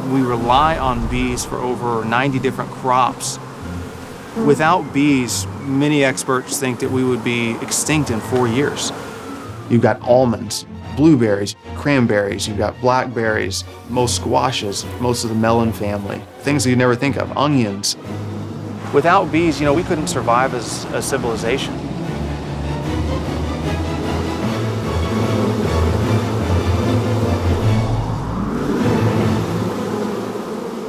We rely on bees for over 90 different crops. Without bees, many experts think that we would be extinct in 4 years. You've got almonds, blueberries, cranberries, you've got blackberries, most squashes, most of the melon family, things that you never think of, onions. Without bees, we couldn't survive as a civilization.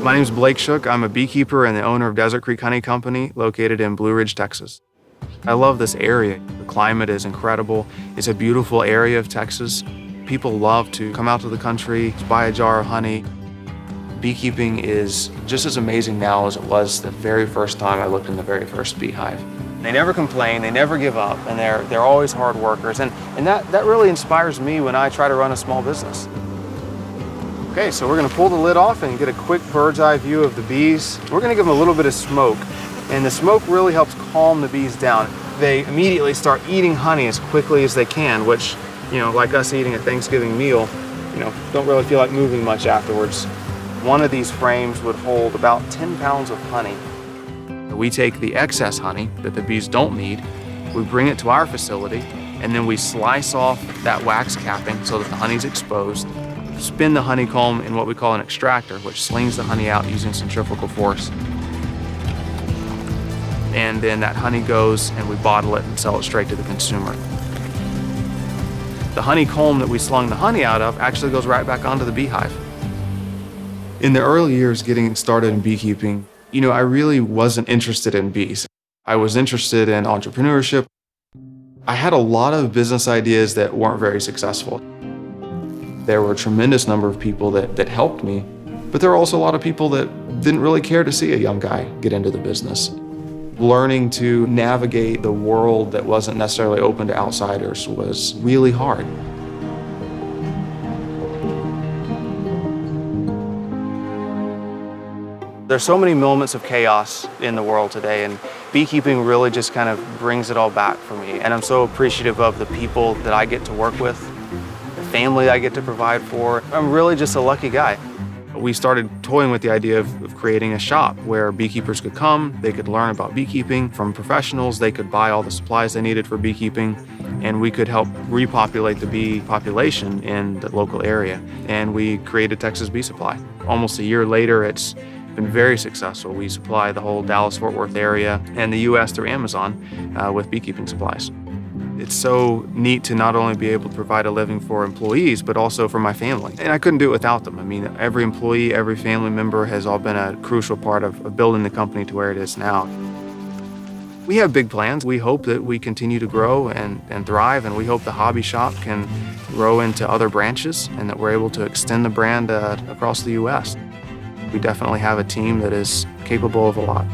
My name is Blake Shook. I'm a beekeeper and the owner of Desert Creek Honey Company, located in Blue Ridge, Texas. I love this area. The climate is incredible. It's a beautiful area of Texas. People love to come out to the country, buy a jar of honey. Beekeeping is just as amazing now as it was the very first time I looked in the very first beehive. They never complain, they never give up, and they're always hard workers. And that really inspires me when I try to run a small business. Okay, so we're gonna pull the lid off and get a quick bird's eye view of the bees. We're gonna give them a little bit of smoke, and the smoke really helps calm the bees down. They immediately start eating honey as quickly as they can, which, like us eating a Thanksgiving meal, don't really feel like moving much afterwards. One of these frames would hold about 10 pounds of honey. We take the excess honey that the bees don't need, we bring it to our facility, and then we slice off that wax capping so that the honey's exposed. Spin the honeycomb in what we call an extractor, which slings the honey out using centrifugal force. And then that honey goes and we bottle it and sell it straight to the consumer. The honeycomb that we slung the honey out of actually goes right back onto the beehive. In the early years getting started in beekeeping, I really wasn't interested in bees. I was interested in entrepreneurship. I had a lot of business ideas that weren't very successful. There were a tremendous number of people that helped me, but there were also a lot of people that didn't really care to see a young guy get into the business. Learning to navigate the world that wasn't necessarily open to outsiders was really hard. There's so many moments of chaos in the world today, and beekeeping really just kind of brings it all back for me. And I'm so appreciative of the people that I get to work with, the family I get to provide for. I'm really just a lucky guy. We started toying with the idea of creating a shop where beekeepers could come, they could learn about beekeeping from professionals, they could buy all the supplies they needed for beekeeping, and we could help repopulate the bee population in the local area. And we created Texas Bee Supply. Almost a year later, it's been very successful. We supply the whole Dallas-Fort Worth area and the U.S. through Amazon with beekeeping supplies. It's so neat to not only be able to provide a living for employees, but also for my family. And I couldn't do it without them. I mean, every employee, every family member has all been a crucial part of building the company to where it is now. We have big plans. We hope that we continue to grow and thrive, and we hope the hobby shop can grow into other branches and that we're able to extend the brand across the U.S. We definitely have a team that is capable of a lot.